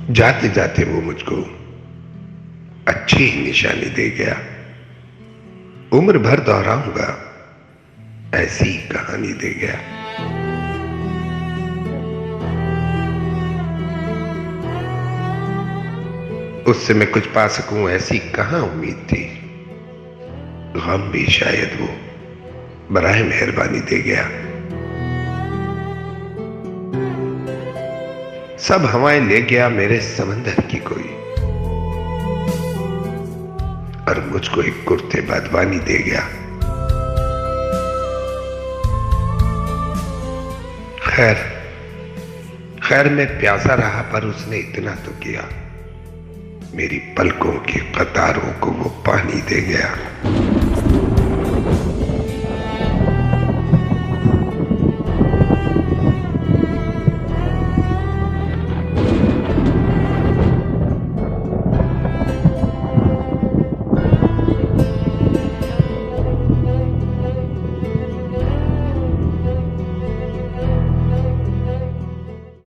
जाते जाते वो मुझको अच्छी ही निशानी दे गया। उम्र भर दोहराऊंगा ऐसी ही कहानी दे गया। उससे मैं कुछ पा सकूं ऐसी कहां उम्मीद थी। गम भी शायद वो बराए मेहरबानी दे गया। सब हवाएं ले गया मेरे समंदर की कोई, और मुझको एक कुर्ते बादवानी दे गया। खैर खैर मैं प्यासा रहा, पर उसने इतना तो किया, मेरी पलकों की कतारों को वो पानी दे गया।